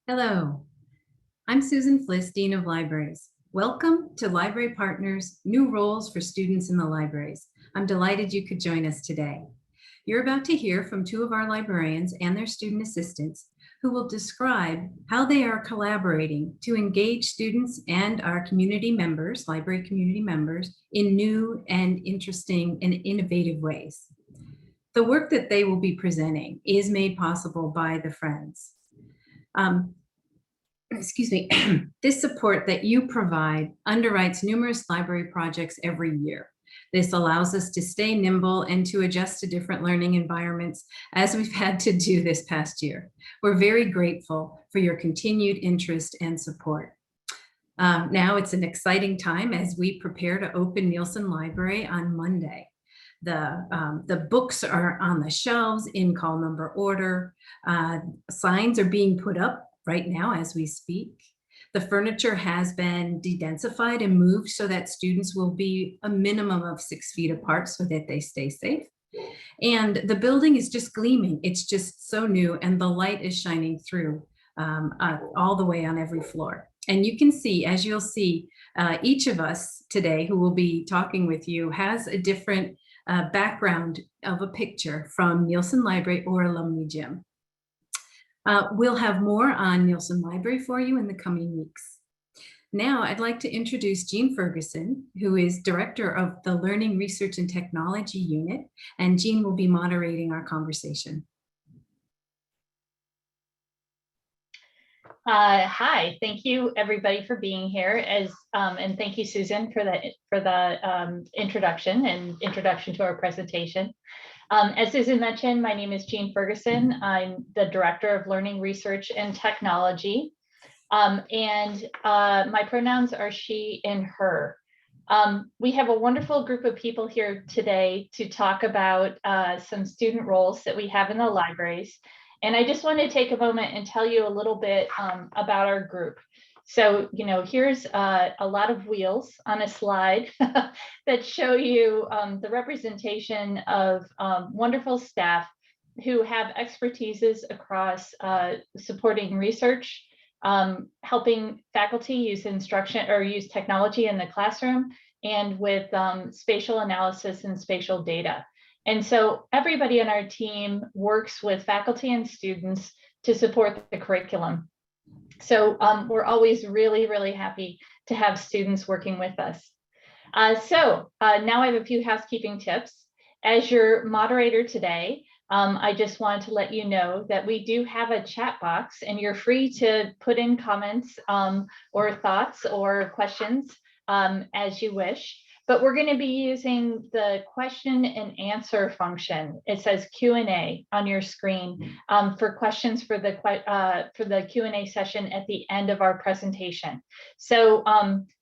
Hello, I'm Susan Fliss, Dean of Libraries. Welcome to Library Partners, New Roles for Students in the Libraries. I'm delighted you could join us today. You're about to hear from two of our librarians and their student assistants who will describe how they are collaborating to engage students and our community members, library community members, in new and interesting and innovative ways. The work that they will be presenting is made possible by the Friends. Excuse me, this support that you provide underwrites numerous library projects every year. This allows us to stay nimble and to adjust to different learning environments as we've had to do this past year. We're very grateful for your continued interest and support. Now it's an exciting time as we prepare to open Nielsen Library on Monday. The books are on the shelves in call number order. Signs are being put up right now as we speak. The furniture has been de-densified and moved so that students will be a minimum of 6 feet apart so that they stay safe. And the building is just gleaming. It's just so new and the light is shining through all the way on every floor. And you can see, as you'll see, each of us today who will be talking with you has a different background of a picture from Nielsen Library or Alumni Gym. We'll have more on Nielsen Library for you in the coming weeks. Now I'd like to introduce Jean Ferguson, who is Director of the Learning Research and Technology Unit, and Jean will be moderating our conversation. Hi, thank you everybody for being here, and thank you Susan for the introduction to our presentation. As Susan mentioned, my name is Jean Ferguson. I'm the Director of Learning Research and Technology, and my pronouns are she and her. We have a wonderful group of people here today to talk about some student roles that we have in the libraries. And I just want to take a moment and tell you a little bit about our group. So, here's a lot of wheels on a slide that show you the representation of wonderful staff who have expertises across supporting research, helping faculty use instruction or use technology in the classroom, and with spatial analysis and spatial data. And so everybody on our team works with faculty and students to support the curriculum. So we're always really, really happy to have students working with us. Now I have a few housekeeping tips. As your moderator today, I just wanted to let you know that we do have a chat box and you're free to put in comments or thoughts or questions as you wish. But we're going to be using the question and answer function. It says Q&A on your screen for questions for the Q&A session at the end of our presentation. So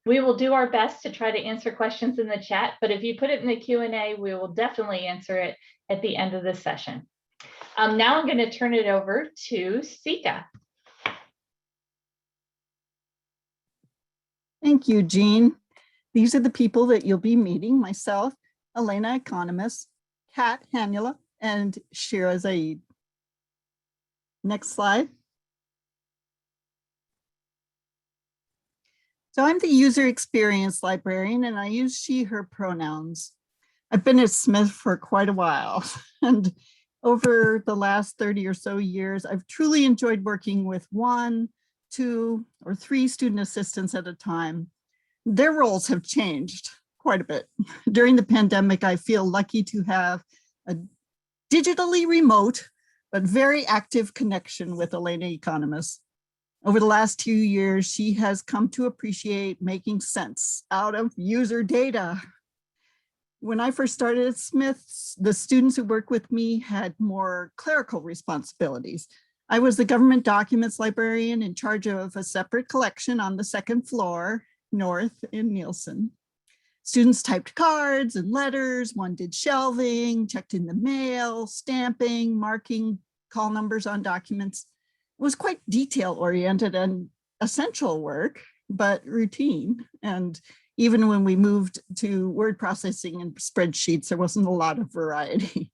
we will do our best to try to answer questions in the chat, but if you put it in the Q&A, we will definitely answer it at the end of the session. Now I'm going to turn it over to Sita. Thank you, Jean. These are the people that you'll be meeting: myself, Elena, economist, Kat Hanula, and Shira Zaid. Next slide. So I'm the user experience librarian and I use she, her pronouns. I've been at Smith for quite a while, and over the last 30 or so years, I've truly enjoyed working with 1, 2, or 3 student assistants at a time. Their roles have changed quite a bit. During the pandemic, I feel lucky to have a digitally remote, but very active connection with Elena, economist. Over the last 2 years, she has come to appreciate making sense out of user data. When I first started at Smith, the students who worked with me had more clerical responsibilities. I was the government documents librarian in charge of a separate collection on the 2nd floor, north in Nielsen. Students typed cards and letters, one did shelving, checked in the mail, stamping, marking call numbers on documents. It was quite detail oriented and essential work, but routine. And even when we moved to word processing and spreadsheets, there wasn't a lot of variety.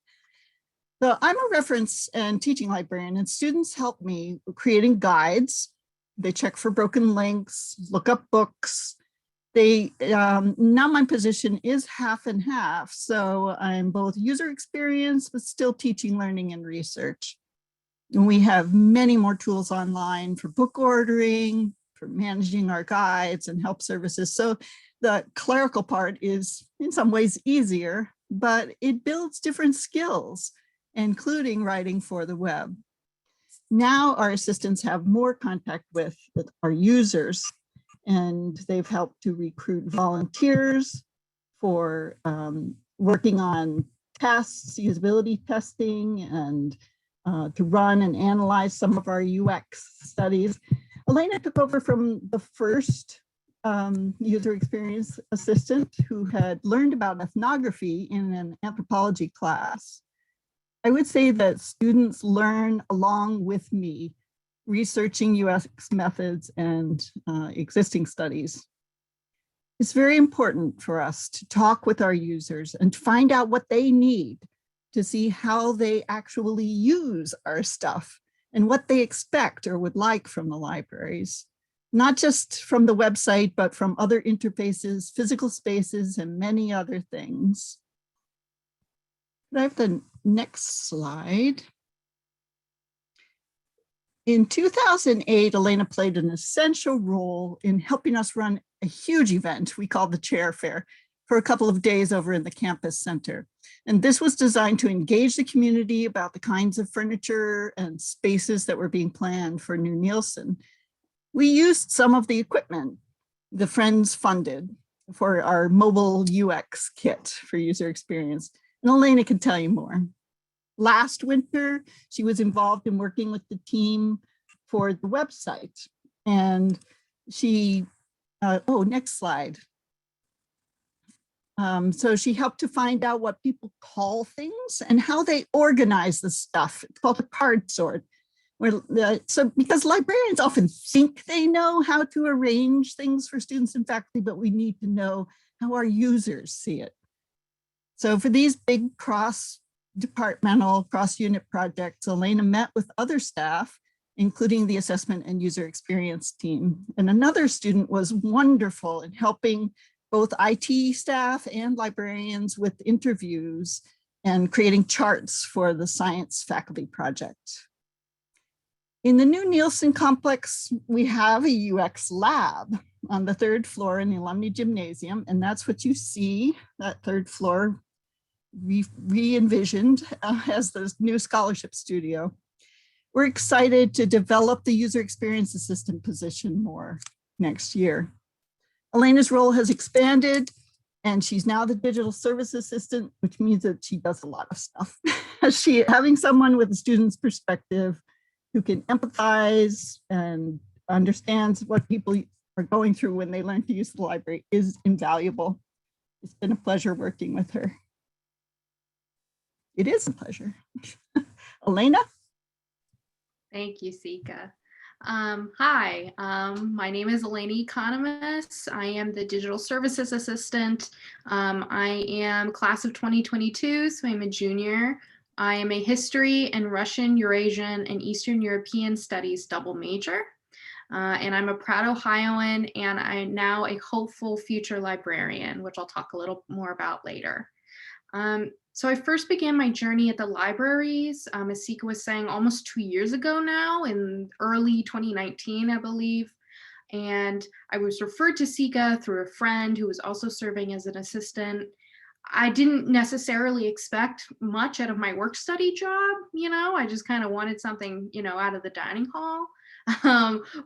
So I'm a reference and teaching librarian, and students help me creating guides, They check for broken links, look up books. They now my position is half and half. So I'm both user experience, but still teaching, learning, and research. And we have many more tools online for book ordering, for managing our guides and help services. So the clerical part is in some ways easier, but it builds different skills, including writing for the web. Now our assistants have more contact with our users, and they've helped to recruit volunteers for working on tests, usability testing, and to run and analyze some of our UX studies. Elena took over from the first user experience assistant who had learned about ethnography in an anthropology class. I would say that students learn along with me, researching UX methods and existing studies. It's very important for us to talk with our users and find out what they need to see how they actually use our stuff and what they expect or would like from the libraries, not just from the website, but from other interfaces, physical spaces, and many other things. Could I have the next slide? In 2008, Elena played an essential role in helping us run a huge event we called the Chair Fair for a couple of days over in the campus center. And this was designed to engage the community about the kinds of furniture and spaces that were being planned for New Nielsen. We used some of the equipment the Friends funded for our mobile UX kit for user experience. And Elena can tell you more. Last winter, she was involved in working with the team for the website. And she, oh, next slide. So she helped to find out what people call things and how they organize the stuff. It's called a card sort. So because librarians often think they know how to arrange things for students and faculty, but we need to know how our users see it. So for these big cross-departmental, cross-unit projects, Elena met with other staff, including the assessment and user experience team. And another student was wonderful in helping both IT staff and librarians with interviews and creating charts for the science faculty project. In the new Nielsen complex, we have a UX lab on the 3rd floor in the alumni gymnasium, and that's what you see, that 3rd floor re-envisioned as the new scholarship studio. We're excited to develop the user experience assistant position more next year. Elena's role has expanded, and she's now the digital service assistant, which means that she does a lot of stuff. Having someone with a student's perspective who can empathize and understands what people are going through when they learn to use the library is invaluable. It's been a pleasure working with her. It is a pleasure. Elena? Thank you, Sika. Hi, my name is Elena Economist. I am the Digital Services Assistant. I am class of 2022, so I'm a junior. I am a History and Russian, Eurasian, and Eastern European Studies double major. And I'm a proud Ohioan, and I'm now a hopeful future librarian, which I'll talk a little more about later. So I first began my journey at the libraries, as Sika was saying, almost 2 years ago now, in early 2019, I believe. And I was referred to Sika through a friend who was also serving as an assistant. I didn't necessarily expect much out of my work study job, I just kind of wanted something, out of the dining hall.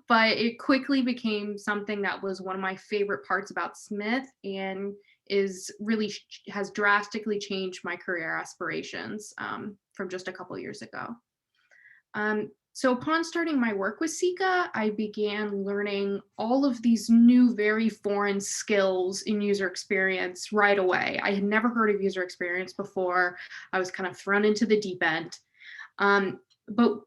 But it quickly became something that was one of my favorite parts about Smith, and has drastically changed my career aspirations from just a couple years ago. So upon starting my work with Sika, I began learning all of these new, very foreign skills in user experience right away. I had never heard of user experience before. I was kind of thrown into the deep end. But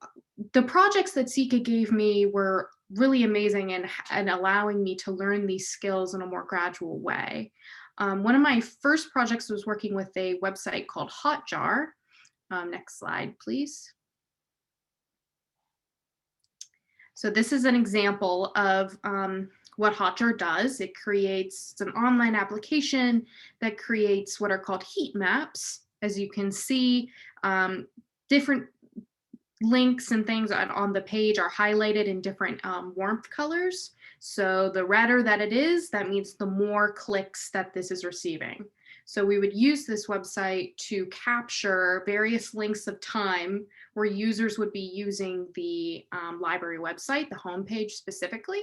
the projects that Sika gave me were really amazing and allowing me to learn these skills in a more gradual way. One of my first projects was working with a website called Hotjar. Next slide, please. So this is an example of what Hotjar does. It creates an online application that creates what are called heat maps. As you can see, different links and things on the page are highlighted in different warmth colors. So the redder that it is, that means the more clicks that this is receiving. So we would use this website to capture various lengths of time where users would be using the library website, the homepage specifically.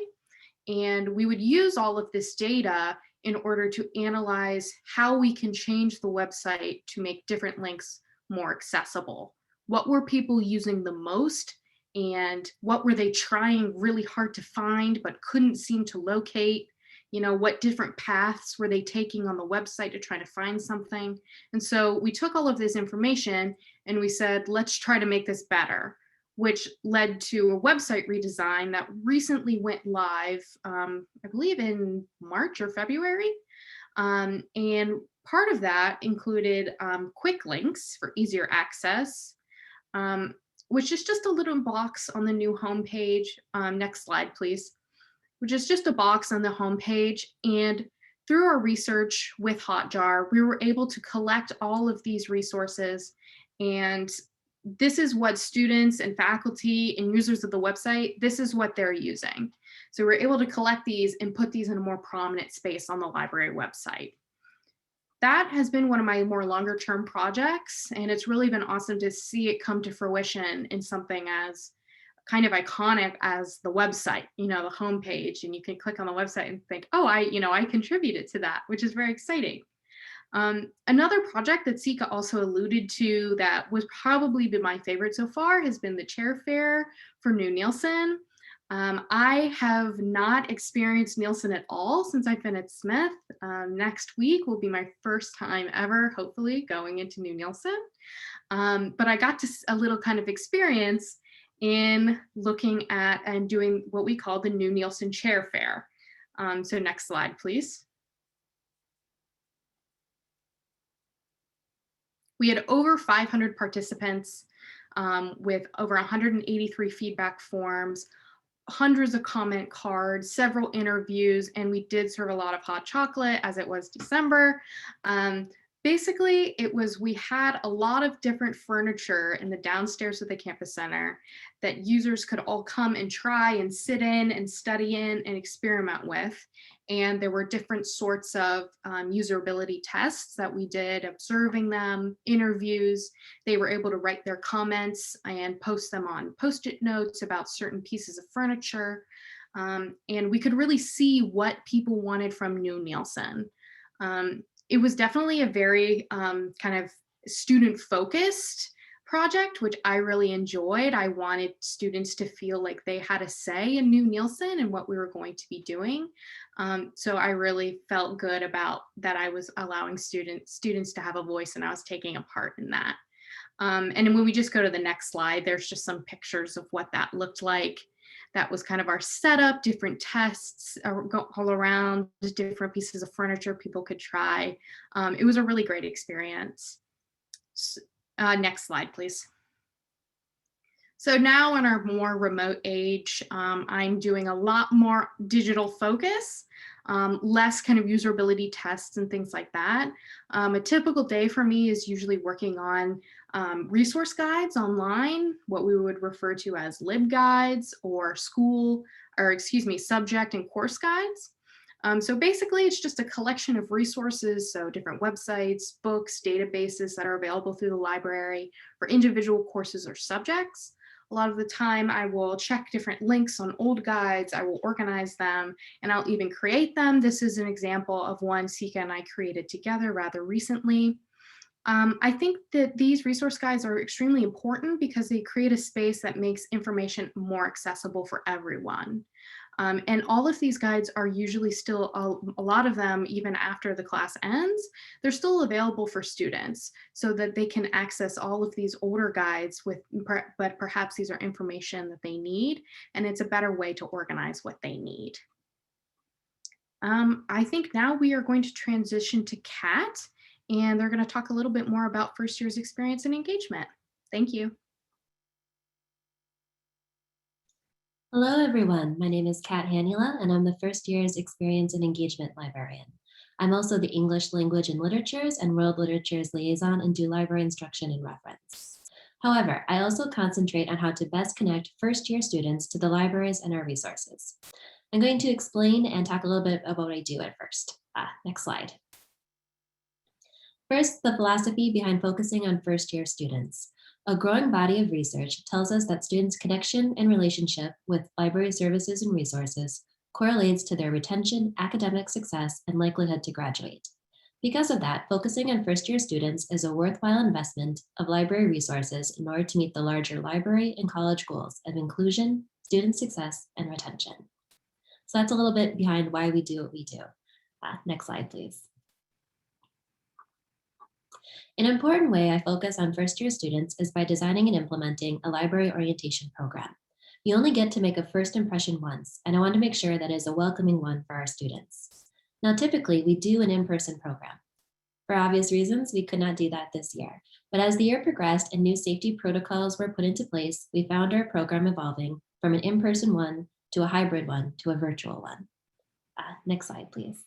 And we would use all of this data in order to analyze how we can change the website to make different links more accessible. What were people using the most, and what were they trying really hard to find but couldn't seem to locate? You know, what different paths were they taking on the website to try to find something? And so we took all of this information and we said, let's try to make this better, which led to a website redesign that recently went live, I believe in March or February. And part of that included quick links for easier access, which is just a little box on the new homepage. Next slide, please. Which is just a box on the homepage. And through our research with Hotjar, we were able to collect all of these resources. And this is what students and faculty and users of the website, this is what they're using. So we're able to collect these and put these in a more prominent space on the library website. That has been one of my more longer term projects, and it's really been awesome to see it come to fruition in something as kind of iconic as the website, you know, the homepage, and you can click on the website and think, oh, I contributed to that, which is very exciting. Another project that Sika also alluded to that was probably been my favorite so far has been the chair fair for New Nielsen. I have not experienced Nielsen at all since I've been at Smith. Next week will be my first time ever, hopefully, going into New Nielsen. But I got to a little kind of experience in looking at and doing what we call the New Nielsen Chair Fair. So next slide, please. We had over 500 participants with over 183 feedback forms, hundreds of comment cards, several interviews, and we did serve a lot of hot chocolate as it was December. Basically, we had a lot of different furniture in the downstairs of the campus center that users could all come and try and sit in and study in and experiment with. And there were different sorts of usability tests that we did, observing them, interviews. They were able to write their comments and post them on Post-it notes about certain pieces of furniture. And we could really see what people wanted from New Nielsen. It was definitely a very kind of student-focused project, which I really enjoyed. I wanted students to feel like they had a say in New Nielsen and what we were going to be doing. So I really felt good about that. I was allowing students to have a voice, and I was taking a part in that. And when we just go to the next slide, there's just some pictures of what that looked like. That was kind of our setup, different tests all around, different pieces of furniture people could try. It was a really great experience. Next slide, please. So now in our more remote age, I'm doing a lot more digital focus, less kind of usability tests and things like that. A typical day for me is usually working on resource guides online, what we would refer to as LibGuides or subject and course guides. So basically it's just a collection of resources, so different websites, books, databases that are available through the library for individual courses or subjects. A lot of the time I will check different links on old guides, I will organize them, and I'll even create them. This is an example of one Sika and I created together rather recently. I think that these resource guides are extremely important because they create a space that makes information more accessible for everyone. And all of these guides are usually still, a lot of them, even after the class ends, they're still available for students so that they can access all of these older guides but perhaps these are information that they need, and it's a better way to organize what they need. I think now we are going to transition to Kat, and they're going to talk a little bit more about first year's experience and engagement. Thank you. Hello, everyone. My name is Kat Hanula, and I'm the first year's Experience and Engagement Librarian. I'm also the English Language and Literatures and World Literatures Liaison and do library instruction and reference. However, I also concentrate on how to best connect first-year students to the libraries and our resources. I'm going to explain and talk a little bit about what I do at first. Next slide. First, the philosophy behind focusing on first-year students. A growing body of research tells us that students' connection and relationship with library services and resources correlates to their retention, academic success, and likelihood to graduate. Because of that, focusing on first-year students is a worthwhile investment of library resources in order to meet the larger library and college goals of inclusion, student success, and retention. So that's a little bit behind why we do what we do. Next slide, please. An important way I focus on first-year students is by designing and implementing a library orientation program. You only get to make a first impression once, and I want to make sure that it is a welcoming one for our students. Now, typically, we do an in-person program. For obvious reasons, we could not do that this year. But as the year progressed and new safety protocols were put into place, we found our program evolving from an in-person one to a hybrid one to a virtual one. Next slide, please.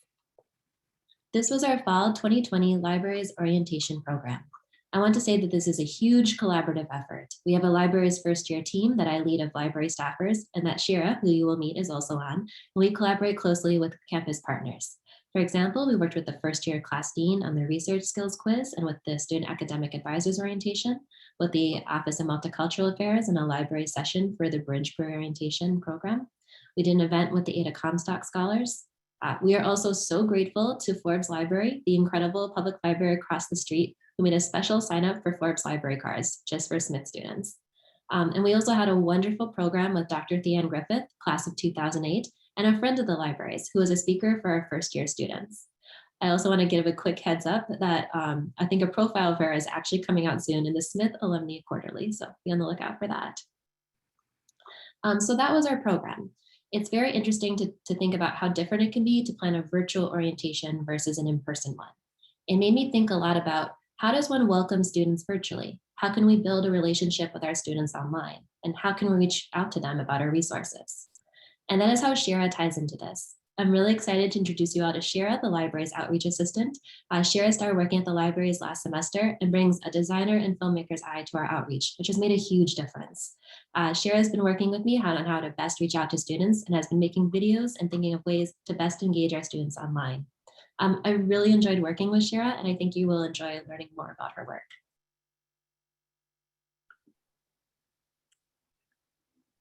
This was our fall 2020 Libraries Orientation Program. I want to say that this is a huge collaborative effort. We have a libraries first year team that I lead of library staffers, and that Shira, who you will meet, is also on. And we collaborate closely with campus partners. For example, we worked with the first year class dean on the research skills quiz and with the student academic advisors orientation, with the Office of Multicultural Affairs and a library session for the Bridge Orientation program. We did an event with the Ada Comstock Scholars. We are also so grateful to Forbes Library, the incredible public library across the street, who made a special sign up for Forbes Library cards just for Smith students. And we also had a wonderful program with Dr. Theanne Griffith, class of 2008, and a friend of the libraries who was a speaker for our first year students. I also want to give a quick heads up that I think a profile of her is actually coming out soon in the Smith Alumni Quarterly, so be on the lookout for that. So that was our program. It's very interesting to think about how different it can be to plan a virtual orientation versus an in-person one. It made me think a lot about how does one welcome students virtually? How can we build a relationship with our students online? And how can we reach out to them about our resources? And that is how Shira ties into this. I'm really excited to introduce you all to Shira, the library's outreach assistant. Shira started working at the libraries last semester and brings a designer and filmmaker's eye to our outreach, which has made a huge difference. Shira has been working with me on how to best reach out to students and has been making videos and thinking of ways to best engage our students online. I really enjoyed working with Shira, and I think you will enjoy learning more about her work.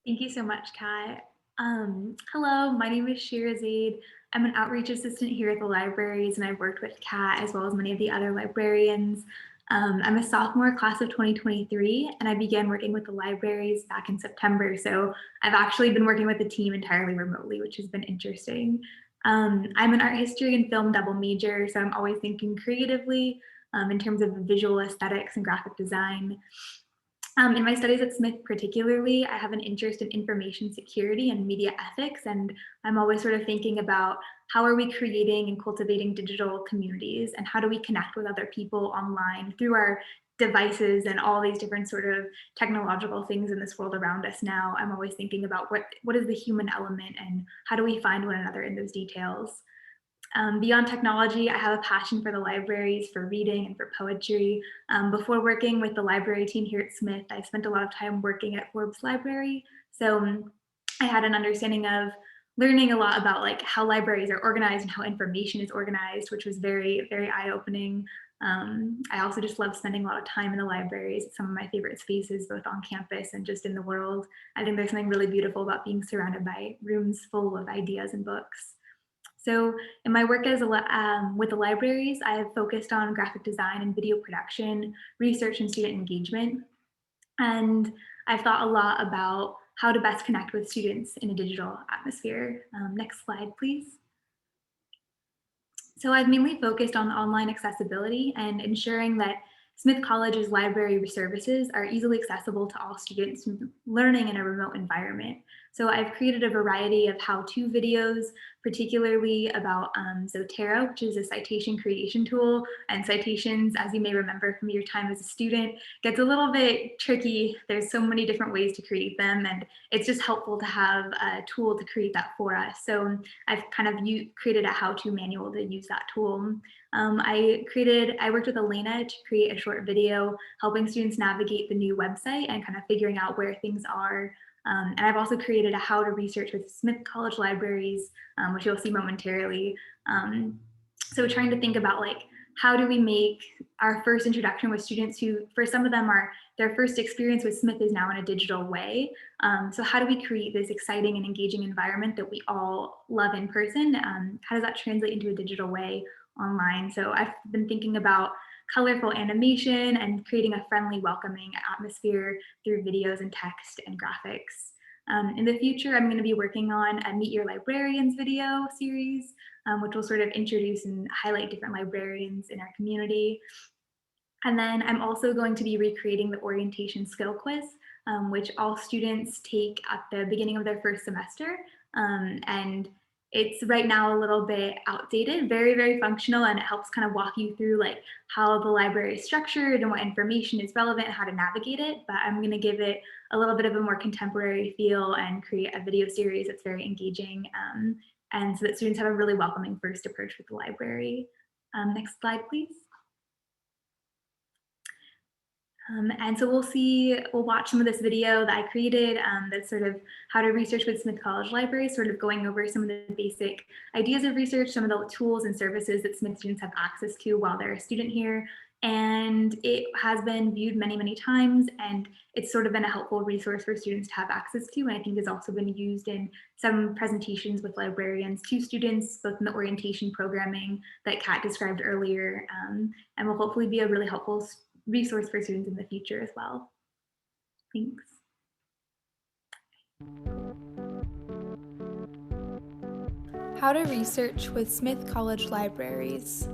Thank you so much, Kat. Hello, my name is Shira Zaid. I'm an outreach assistant here at the libraries, and I've worked with Kat as well as many of the other librarians. I'm a sophomore class of 2023, and I began working with the libraries back in September. So I've actually been working with the team entirely remotely, which has been interesting. I'm an art history and film double major, so I'm always thinking creatively in terms of visual aesthetics and graphic design. In my studies at Smith particularly, I have an interest in information security and media ethics, and I'm always sort of thinking about how are we creating and cultivating digital communities, and how do we connect with other people online through our devices and all these different sort of technological things in this world around us now. I'm always thinking about what is the human element and how do we find one another in those details. Beyond technology, I have a passion for the libraries, for reading and for poetry. Before working with the library team here at Smith, I spent a lot of time working at Forbes Library. So I had an understanding of learning a lot about like how libraries are organized and how information is organized, which was very, very eye-opening. I also just love spending a lot of time in the libraries. It's some of my favorite spaces, both on campus and just in the world. I think there's something really beautiful about being surrounded by rooms full of ideas and books. So in my work with the libraries, I have focused on graphic design and video production, research and student engagement. And I've thought a lot about how to best connect with students in a digital atmosphere. Next slide, please. So I've mainly focused on online accessibility and ensuring that Smith College's library services are easily accessible to all students learning in a remote environment. So I've created a variety of how-to videos particularly about Zotero, which is a citation creation tool. And citations, as you may remember from your time as a student, gets a little bit tricky. There's so many different ways to create them, and it's just helpful to have a tool to create that for us. So I've kind of created a how-to manual to use that tool. I worked with Elena to create a short video helping students navigate the new website and kind of figuring out where things are. And I've also created a how to research with Smith College Libraries, which you'll see momentarily. So trying to think about like, how do we make our first introduction with students who, for some of them, their first experience with Smith is now in a digital way. So how do we create this exciting and engaging environment that we all love in person? How does that translate into a digital way online? So I've been thinking about colorful animation and creating a friendly, welcoming atmosphere through videos and text and graphics. In the future, I'm going to be working on a Meet Your Librarians video series, which will sort of introduce and highlight different librarians in our community. And then I'm also going to be recreating the orientation skill quiz, which all students take at the beginning of their first semester. And it's right now a little bit outdated, very, very functional, and it helps kind of walk you through like how the library is structured and what information is relevant and how to navigate it. But I'm going to give it a little bit of a more contemporary feel and create a video series that's very engaging, and so that students have a really welcoming first approach with the library. Next slide, please. And so we'll watch some of this video that I created that's sort of how to research with Smith College Libraries, sort of going over some of the basic ideas of research, some of the tools and services that Smith students have access to while they're a student here. And it has been viewed many, many times, and it's sort of been a helpful resource for students to have access to, and I think has also been used in some presentations with librarians to students, both in the orientation programming that Kat described earlier, and will hopefully be a really helpful resource for students in the future as well. Thanks. How to research with Smith College Libraries.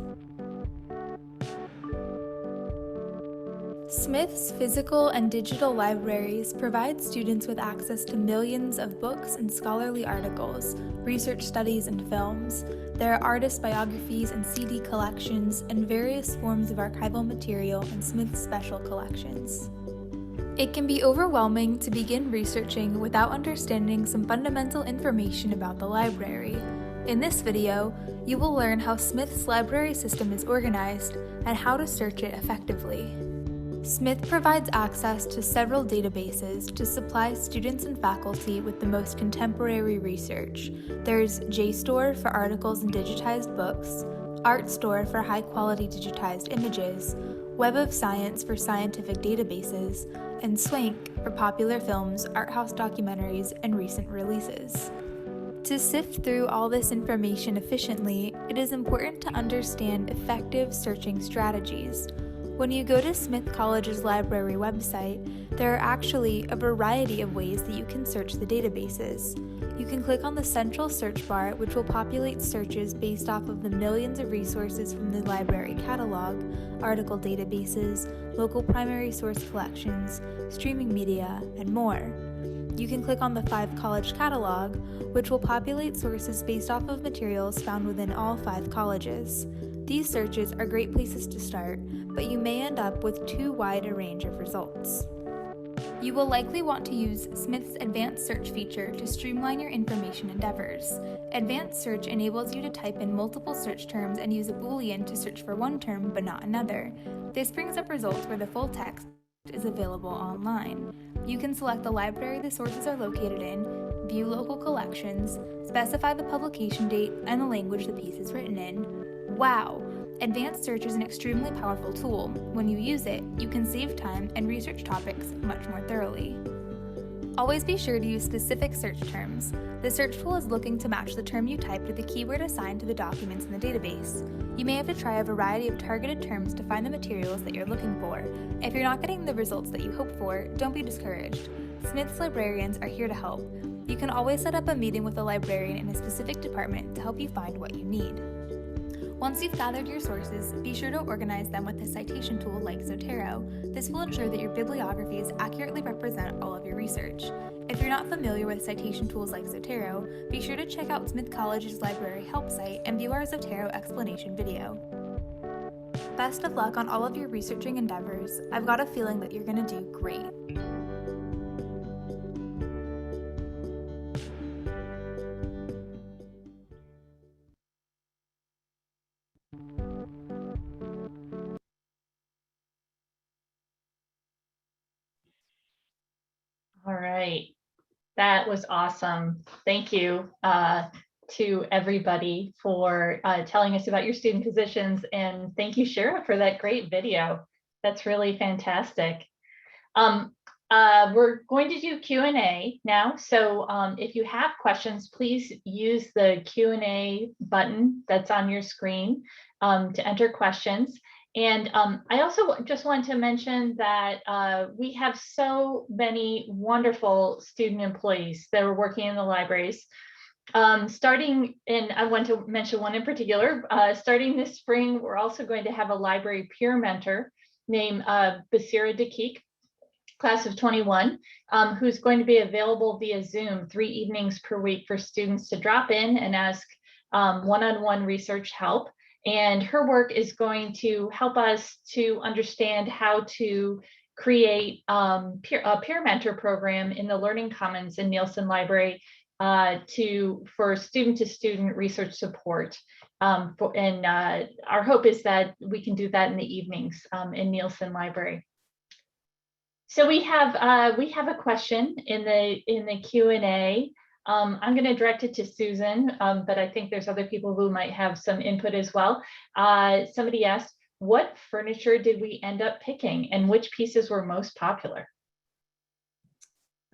Smith's physical and digital libraries provide students with access to millions of books and scholarly articles, research studies and films. There are artist biographies and CD collections, and various forms of archival material in Smith's special collections. It can be overwhelming to begin researching without understanding some fundamental information about the library. In this video, you will learn how Smith's library system is organized and how to search it effectively. Smith provides access to several databases to supply students and faculty with the most contemporary research. There's JSTOR for articles and digitized books, ArtStore for high-quality digitized images, Web of Science for scientific databases, and Swank for popular films, art house documentaries, and recent releases. To sift through all this information efficiently, it is important to understand effective searching strategies. When you go to Smith College's library website, there are actually a variety of ways that you can search the databases. You can click on the central search bar, which will populate searches based off of the millions of resources from the library catalog, article databases, local primary source collections, streaming media, and more. You can click on the 5 college catalog, which will populate sources based off of materials found within all 5 colleges. These searches are great places to start, but you may end up with too wide a range of results. You will likely want to use Smith's Advanced Search feature to streamline your information endeavors. Advanced Search enables you to type in multiple search terms and use a Boolean to search for one term but not another. This brings up results where the full text is available online. You can select the library the sources are located in, view local collections, specify the publication date, and the language the piece is written in. Wow! Advanced Search is an extremely powerful tool. When you use it, you can save time and research topics much more thoroughly. Always be sure to use specific search terms. The search tool is looking to match the term you typed with the keyword assigned to the documents in the database. You may have to try a variety of targeted terms to find the materials that you're looking for. If you're not getting the results that you hope for, don't be discouraged. Smith's librarians are here to help. You can always set up a meeting with a librarian in a specific department to help you find what you need. Once you've gathered your sources, be sure to organize them with a citation tool like Zotero. This will ensure that your bibliographies accurately represent all of your research. If you're not familiar with citation tools like Zotero, be sure to check out Smith College's library help site and view our Zotero explanation video. Best of luck on all of your researching endeavors. I've got a feeling that you're going to do great. All right, that was awesome. Thank you to everybody for telling us about your student positions, and thank you, Shira, for that great video. That's really fantastic. We're going to do Q&A now, so if you have questions, please use the Q&A button that's on your screen to enter questions. And I also just want to mention that we have so many wonderful student employees that are working in the libraries. Starting in, I want to mention one in particular, starting this spring, we're also going to have a library peer mentor named Basira Dakik, class of 21, who's going to be available via Zoom 3 evenings per week for students to drop in and ask one-on-one research help. And her work is going to help us to understand how to create a peer mentor program in the Learning Commons in Nielsen Library for student-to-student research support. And our hope is that we can do that in the evenings in Nielsen Library. So we have a question in the Q&A. I'm going to direct it to Susan, but I think there's other people who might have some input as well. Somebody asked, what furniture did we end up picking and which pieces were most popular?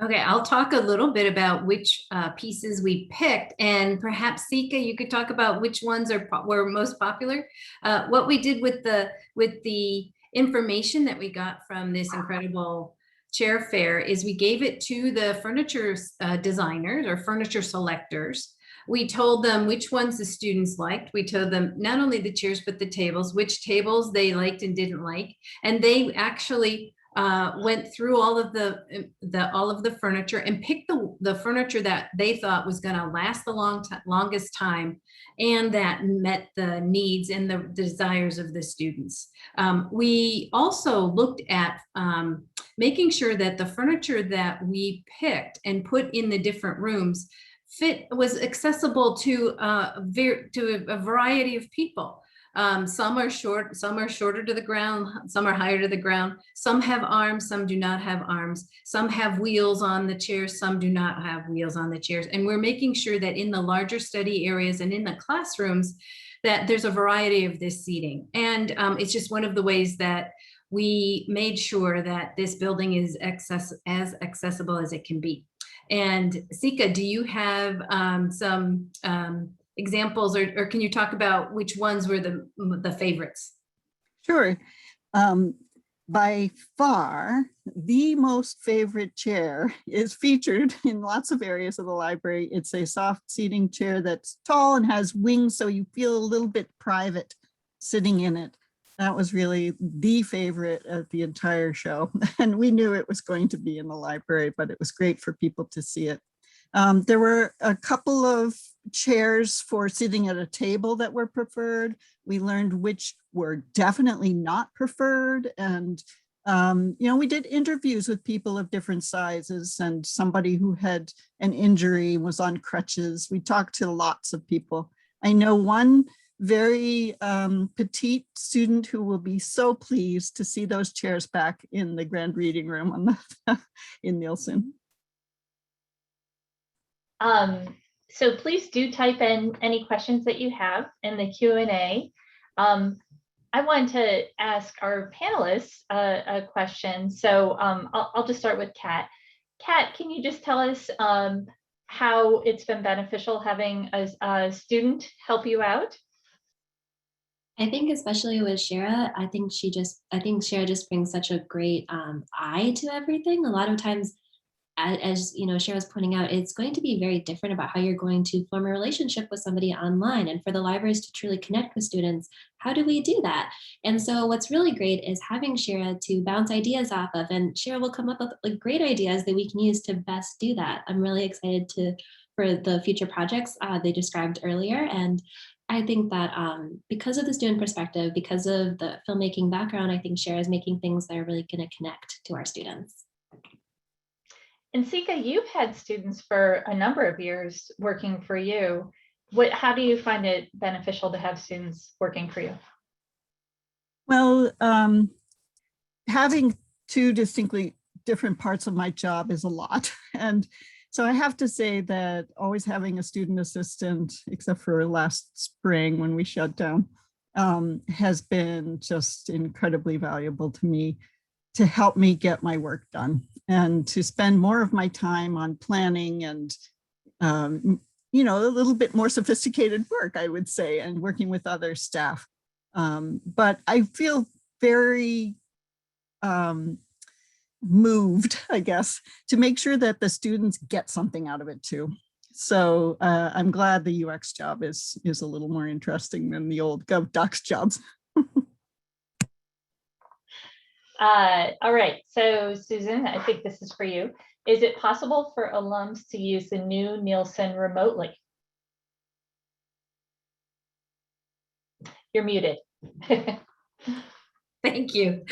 Okay, I'll talk a little bit about which pieces we picked, and perhaps Sika, you could talk about which ones were most popular. What we did with the information that we got from this incredible chair fair is we gave it to the furniture designers or furniture selectors. We told them which ones the students liked. We told them not only the chairs, but the tables, which tables they liked and didn't like. And they actually went through all of the furniture and picked the furniture that they thought was going to last the longest time and that met the needs and the desires of the students. We also looked at making sure that the furniture that we picked and put in the different rooms was accessible to a variety of people. Some are short, some are shorter to the ground, some are higher to the ground. Some have arms, some do not have arms. Some have wheels on the chairs, some do not have wheels on the chairs. And we're making sure that in the larger study areas and in the classrooms, that there's a variety of this seating. And it's just one of the ways that we made sure that this building is as accessible as it can be. And Sika, do you have some examples, or can you talk about which ones were the favorites? Sure. By far, the most favorite chair is featured in lots of areas of the library. It's a soft seating chair that's tall and has wings, so you feel a little bit private sitting in it. That was really the favorite of the entire show. And we knew it was going to be in the library, but it was great for people to see it. There were a couple of chairs for sitting at a table that were preferred. We learned which were definitely not preferred. And, we did interviews with people of different sizes, and somebody who had an injury was on crutches. We talked to lots of people. I know one very petite student who will be so pleased to see those chairs back in the grand reading room in Nielsen. So please do type in any questions that you have in the Q&A. I want to ask our panelists a question. So I'll just start with Kat. Kat, can you just tell us how it's been beneficial having a student help you out? I think especially with Shira, I think Shira just brings such a great eye to everything. A lot of times as you know, Shira was pointing out, it's going to be very different about how you're going to form a relationship with somebody online. And for the libraries to truly connect with students, how do we do that? And so what's really great is having Shira to bounce ideas off of, and Shira will come up with like great ideas that we can use to best do that. I'm really excited for the future projects they described earlier. And I think that because of the student perspective, because of the filmmaking background, I think Shira is making things that are really going to connect to our students. And Sika, you've had students for a number of years working for you. How do you find it beneficial to have students working for you? Well, having two distinctly different parts of my job is a lot. And so I have to say that always having a student assistant, except for last spring when we shut down, has been just incredibly valuable to me to help me get my work done and to spend more of my time on planning and, you know, a little bit more sophisticated work, I would say, and working with other staff. But I feel very moved, I guess, to make sure that the students get something out of it too. So I'm glad the UX job is a little more interesting than the old GovDocs jobs. All right, so Susan, I think this is for you. Is it possible for alums to use the new Nielsen remotely? You're muted. Thank you.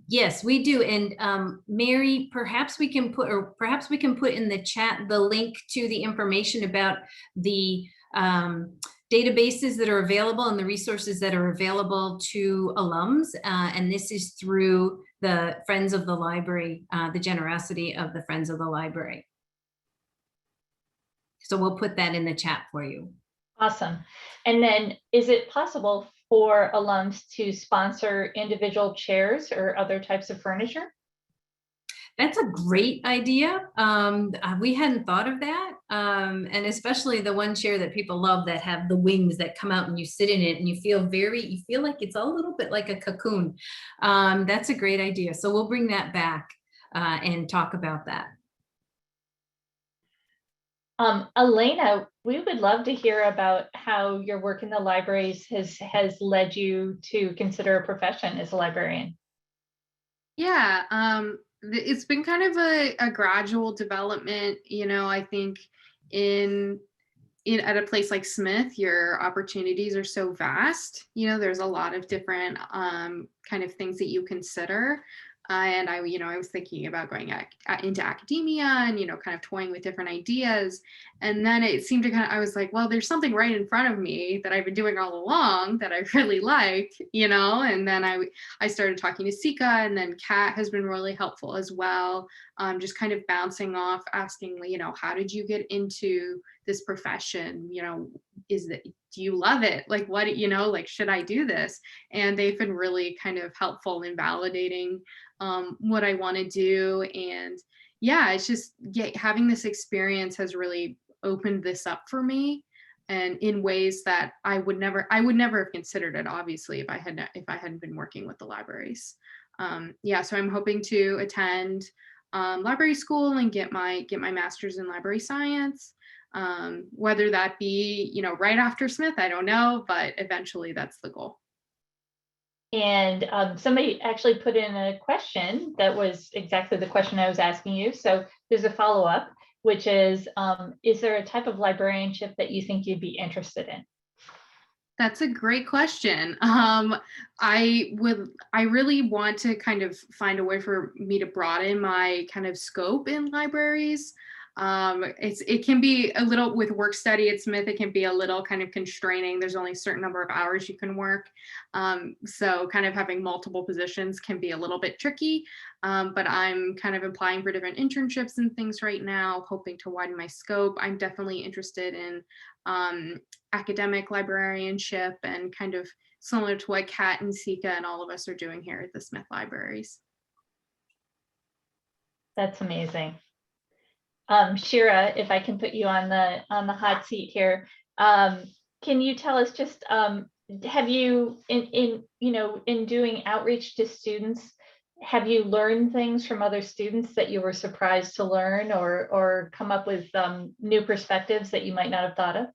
Yes, we do. And Mary, perhaps we can put in the chat the link to the information about the databases that are available and the resources that are available to alums. And this is through the Friends of the Library, the generosity of the Friends of the Library. So we'll put that in the chat for you. Awesome. And then is it possible for alums to sponsor individual chairs or other types of furniture? That's a great idea. We hadn't thought of that. And especially the one chair that people love that have the wings that come out and you sit in it and you feel like it's a little bit like a cocoon. That's a great idea. So we'll bring that back and talk about that. Elena, we would love to hear about how your work in the libraries has led you to consider a profession as a librarian. Yeah, it's been kind of a gradual development. You know, I think at a place like Smith, your opportunities are so vast. You know, there's a lot of different kind of things that you consider. And I was thinking about going into academia and, kind of toying with different ideas. And then it seemed to I was like, well, there's something right in front of me that I've been doing all along that I really like, and then I started talking to Sika, and then Kat has been really helpful as well. Just kind of bouncing off, asking, how did you get into this profession? Do you love it? Like, what, should I do this? And they've been really kind of helpful in validating what I want to do. And yeah, it's just having this experience has really opened this up for me, and in ways that I would never have considered it, obviously, if I hadn't been working with the libraries. So I'm hoping to attend library school and get my master's in library science. Whether that be, right after Smith, I don't know, but eventually that's the goal. And somebody actually put in a question that was exactly the question I was asking you. So there's a follow-up, which is there a type of librarianship that you think you'd be interested in? That's a great question. I really want to kind of find a way for me to broaden my kind of scope in libraries. It can be a little, with work study at Smith, it can be a little kind of constraining. There's only a certain number of hours you can work. So kind of having multiple positions can be a little bit tricky, but I'm kind of applying for different internships and things right now, hoping to widen my scope. I'm definitely interested in academic librarianship, and kind of similar to what Kat and Sika and all of us are doing here at the Smith Libraries. That's amazing. Shira, if I can put you on the hot seat here, can you tell us just, have you in doing outreach to students, have you learned things from other students that you were surprised to learn, or come up with new perspectives that you might not have thought of?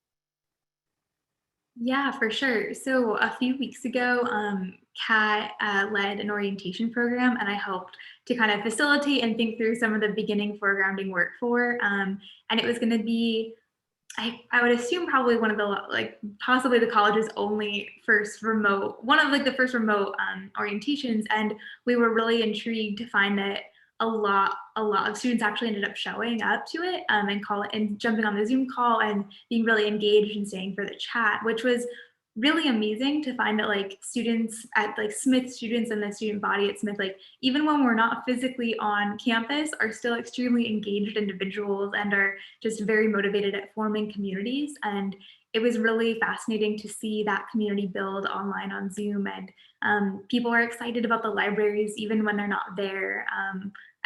Yeah, for sure. So a few weeks ago, Kat led an orientation program, and I helped to kind of facilitate and think through some of the beginning foregrounding work for. And it was going to be, I would assume, probably one of the, like, possibly the college's only first remote, one of like the first remote orientations. And we were really intrigued to find that a lot of students actually ended up showing up to it, and jumping on the Zoom call and being really engaged and staying for the chat, which was really amazing to find that, like, students at, like, Smith, students and the student body at Smith, like, even when we're not physically on campus, are still extremely engaged individuals and are just very motivated at forming communities. And it was really fascinating to see that community build online on Zoom, and people are excited about the libraries even when they're not there.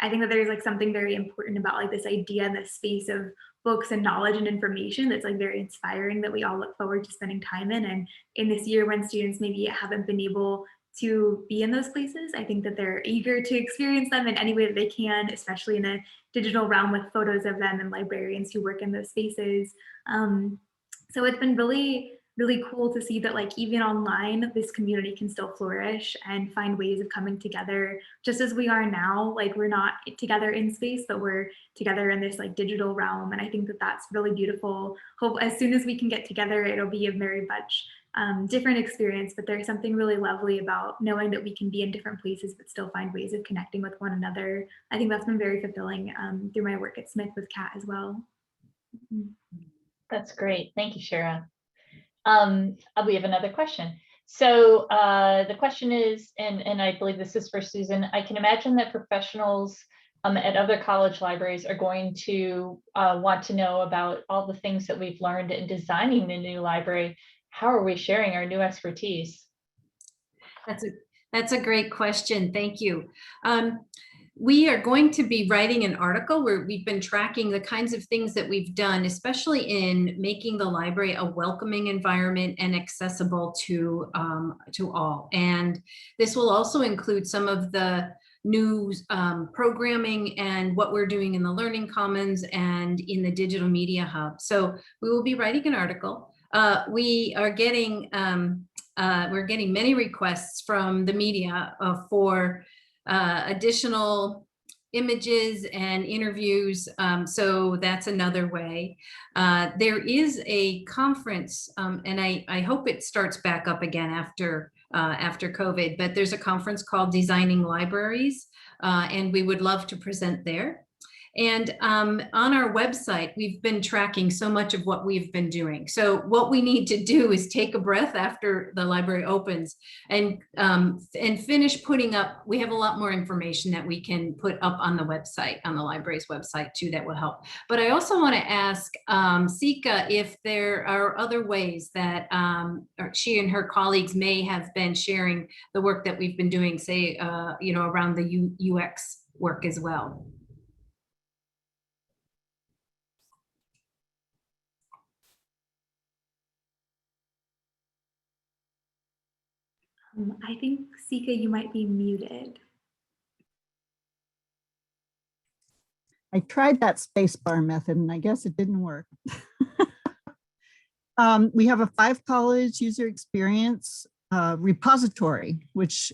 I think that there's, like, something very important about, like, this idea and this space of books and knowledge and information that's, like, very inspiring, that we all look forward to spending time in. And in this year when students maybe haven't been able to be in those places, I think that they're eager to experience them in any way that they can, especially in a digital realm with photos of them and librarians who work in those spaces. So it's been really, really cool to see that, like, even online, this community can still flourish and find ways of coming together just as we are now. Like, we're not together in space, but we're together in this, like, digital realm. And I think that that's really beautiful. Hope as soon as we can get together, it'll be a very much different experience, but there's something really lovely about knowing that we can be in different places but still find ways of connecting with one another. I think that's been very fulfilling through my work at Smith with Kat as well. That's great. Thank you, Shira. We have another question. So the question is, and I believe this is for Susan, I can imagine that professionals at other college libraries are going to want to know about all the things that we've learned in designing the new library. How are we sharing our new expertise? That's a great question. Thank you. We are going to be writing an article where we've been tracking the kinds of things that we've done, especially in making the library a welcoming environment and accessible to all. And this will also include some of the new programming and what we're doing in the Learning Commons and in the Digital Media Hub. So we will be writing an article. We are getting we're getting many requests from the media for additional images and interviews. So that's another way. There is a conference, and I hope it starts back up again after COVID, but there's a conference called Designing Libraries, and we would love to present there. And on our website, we've been tracking so much of what we've been doing. So what we need to do is take a breath after the library opens and finish putting up. We have a lot more information that we can put up on the website, on the library's website too, that will help. But I also want to ask Sika if there are other ways that she and her colleagues may have been sharing the work that we've been doing, say, around the UX work as well. I think, Sika, you might be muted. I tried that spacebar method and I guess it didn't work. We have a 5-college user experience repository, which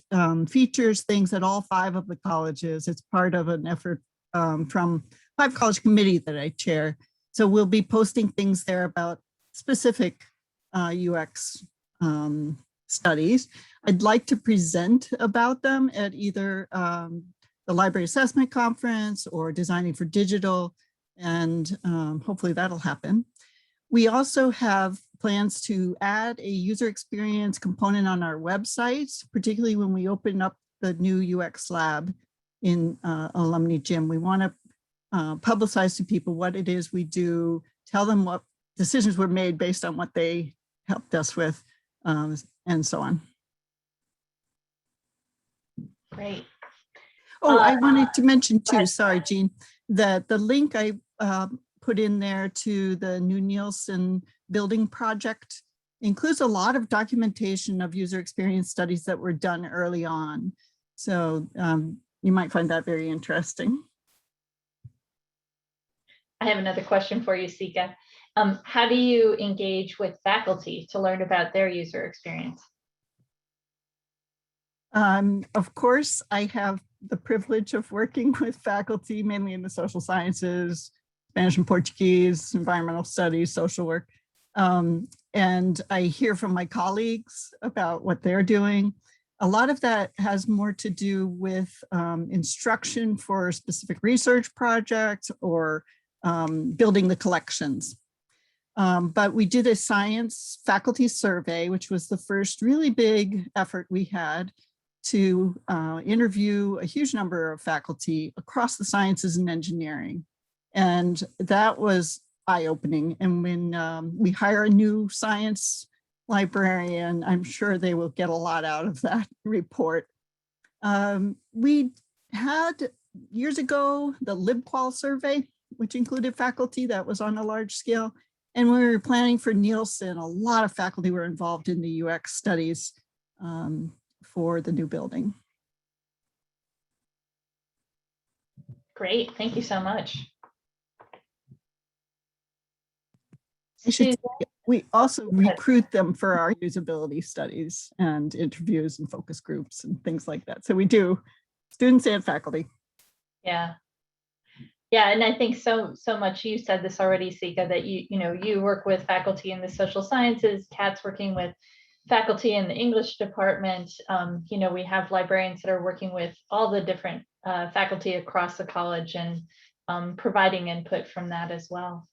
features things at all 5 of the colleges. It's part of an effort from 5-college committee that I chair. So we'll be posting things there about specific UX studies. I'd like to present about them at either the Library Assessment Conference or Designing for Digital, and hopefully that'll happen. We also have plans to add a user experience component on our websites, particularly when we open up the new UX lab in Alumni Gym. We want to publicize to people what it is we do, tell them what decisions were made based on what they helped us with, and so on. Great. Oh, I wanted to mention too, sorry, Jean, that the link I put in there to the new Nielsen building project includes a lot of documentation of user experience studies that were done early on. So, you might find that very interesting. I have another question for you, Sika. How do you engage with faculty to learn about their user experience? Of course, I have the privilege of working with faculty, mainly in the social sciences, Spanish and Portuguese, environmental studies, social work. And I hear from my colleagues about what they're doing. A lot of that has more to do with instruction for specific research projects or building the collections. But we did a science faculty survey, which was the first really big effort we had to interview a huge number of faculty across the sciences and engineering. And that was eye-opening. And when we hire a new science librarian, I'm sure they will get a lot out of that report. We had years ago the LibQual survey, which included faculty. That was on a large scale. And when we were planning for Nielsen, a lot of faculty were involved in the UX studies for the new building. Great, thank you so much. We also recruit them for our usability studies and interviews and focus groups and things like that. So we do, students and faculty. Yeah. Yeah, and I think so much, you said this already, Sika, that you work with faculty in the social sciences, Kat's working with faculty in the English department. We have librarians that are working with all the different faculty across the college and providing input from that as well.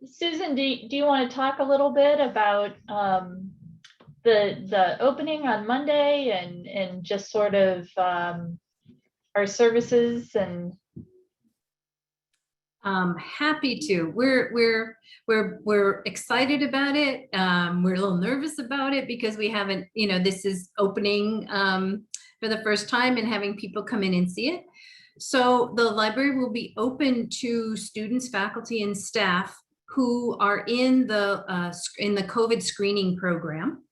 Susan, do you want to talk a little bit about the opening on Monday and just sort of our services? And happy to. We're excited about it. We're a little nervous about it because we haven't, this is opening for the first time and having people come in and see it. So the library will be open to students, faculty, and staff who are in the COVID screening program.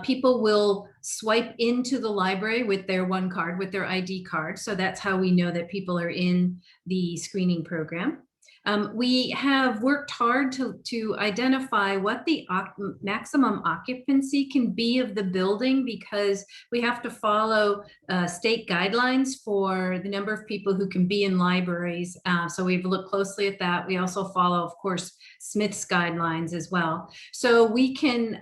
People will swipe into the library with their one card, with their ID card. So that's how we know that people are in the screening program. We have worked hard to identify what the maximum occupancy can be of the building, because we have to follow state guidelines for the number of people who can be in libraries. So we've looked closely at that. We also follow, of course, Smith's guidelines as well. So we can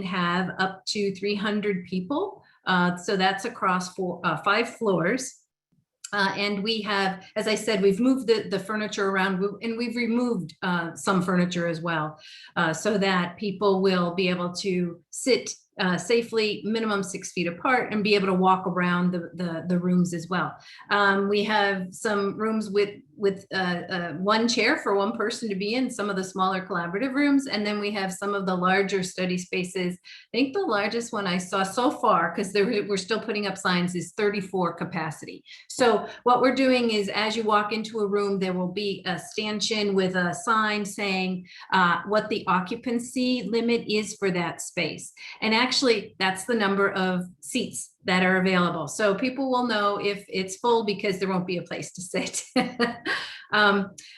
have up to 300 people. So that's across 5 floors. And we have, as I said, we've moved the furniture around, and we've removed some furniture as well, so that people will be able to sit safely, minimum 6 feet apart, and be able to walk around the rooms as well. We have some rooms with one chair for one person to be in, some of the smaller collaborative rooms, and then we have some of the larger study spaces. I think the largest one I saw so far, because we're still putting up signs, is 34 capacity. So what we're doing is, as you walk into a room, there will be a stanchion with a sign saying what the occupancy limit is for that space. And actually, that's the number of seats that are available. So people will know if it's full, because there won't be a place to sit.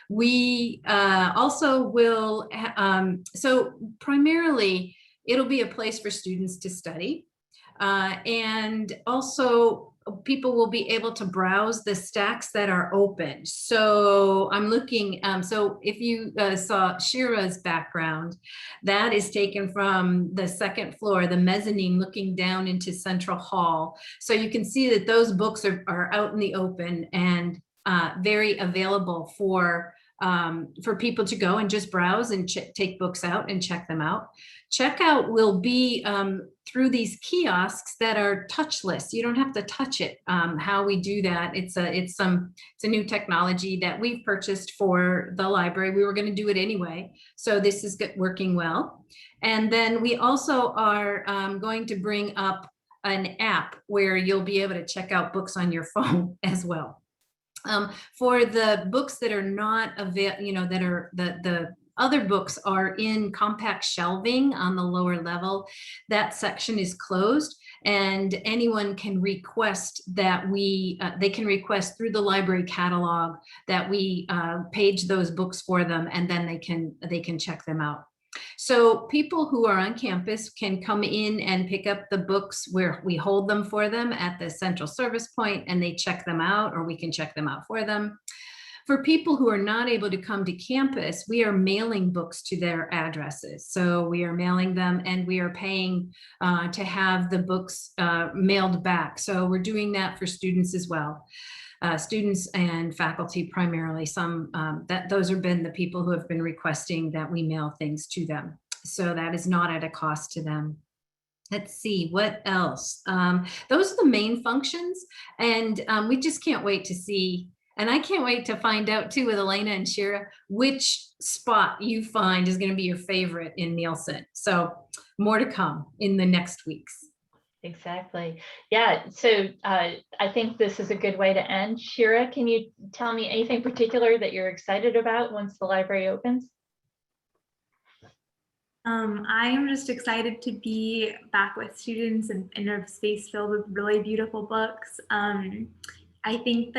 We also will, so primarily it'll be a place for students to study. And also people will be able to browse the stacks that are open. So I'm looking, so if you saw Shira's background, that is taken from the 2nd floor, the mezzanine, looking down into Central Hall. So you can see that those books are out in the open and very available for people to go and just browse and take books out and check them out. Checkout will be through these kiosks that are touchless. You don't have to touch it. How we do that, it's a new technology that we've purchased for the library. We were going to do it anyway, so this is working well. And then we also are going to bring up an app where you'll be able to check out books on your phone as well. For the books that are not available, that are the other books are in compact shelving on the lower level. That section is closed, and anyone can request that they can request through the library catalog that we page those books for them, and then they can check them out. So people who are on campus can come in and pick up the books where we hold them for them at the central service point, and they check them out, or we can check them out for them. For people who are not able to come to campus, we are mailing books to their addresses. So we are mailing them, and we are paying to have the books mailed back. So we're doing that for students as well. Students and faculty primarily. Those have been the people who have been requesting that we mail things to them. So that is not at a cost to them. Let's see, what else? Those are the main functions, and we just can't wait to see. And I can't wait to find out too with Elena and Shira, which spot you find is going to be your favorite in Nielsen. So more to come in the next weeks. Exactly. Yeah. So I think this is a good way to end. Shira, can you tell me anything particular that you're excited about once the library opens? I am just excited to be back with students and in a space filled with really beautiful books. I think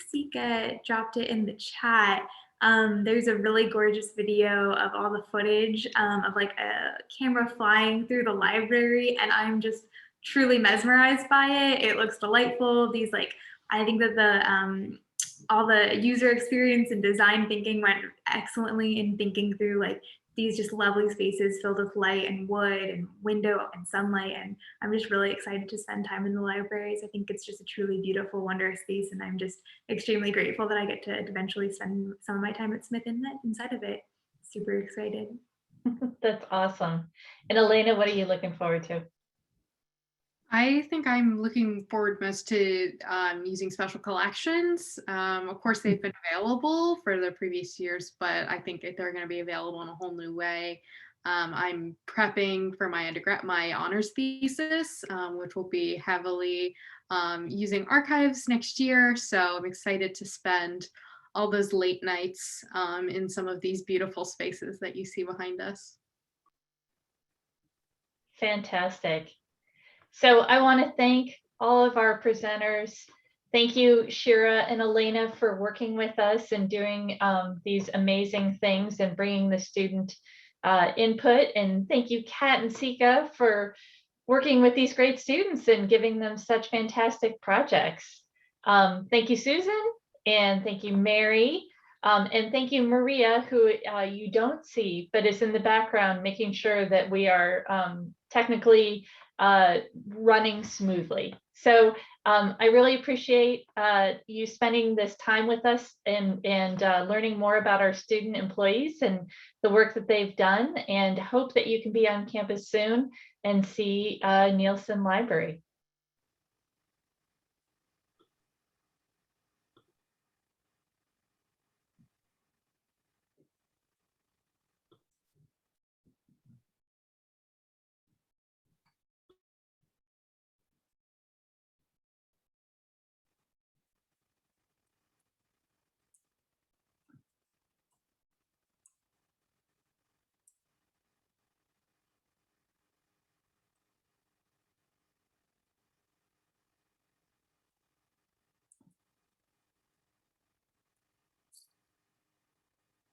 Sika dropped it in the chat. There's a really gorgeous video of all the footage of like a camera flying through the library, and I'm just truly mesmerized by it. It looks delightful. I think that all the user experience and design thinking went excellently in thinking through like these just lovely spaces filled with light and wood and window and sunlight. And I'm just really excited to spend time in the libraries. I think it's just a truly beautiful, wondrous space. And I'm just extremely grateful that I get to eventually spend some of my time at Smith inside of it. Super excited. That's awesome. And Elena, what are you looking forward to? I think I'm looking forward most to using special collections. Of course, they've been available for the previous years, but I think they're going to be available in a whole new way. I'm prepping for my honors thesis, which will be heavily using archives next year. So I'm excited to spend all those late nights in some of these beautiful spaces that you see behind us. Fantastic. So I want to thank all of our presenters. Thank you, Shira and Elena, for working with us and doing these amazing things and bringing the student input. And thank you, Kat and Sika, for working with these great students and giving them such fantastic projects. Thank you, Susan, and thank you, Mary. And thank you, Maria, who you don't see, but is in the background, making sure that we are technically running smoothly. So I really appreciate you spending this time with us and learning more about our student employees and the work that they've done, and hope that you can be on campus soon and see Nielsen Library.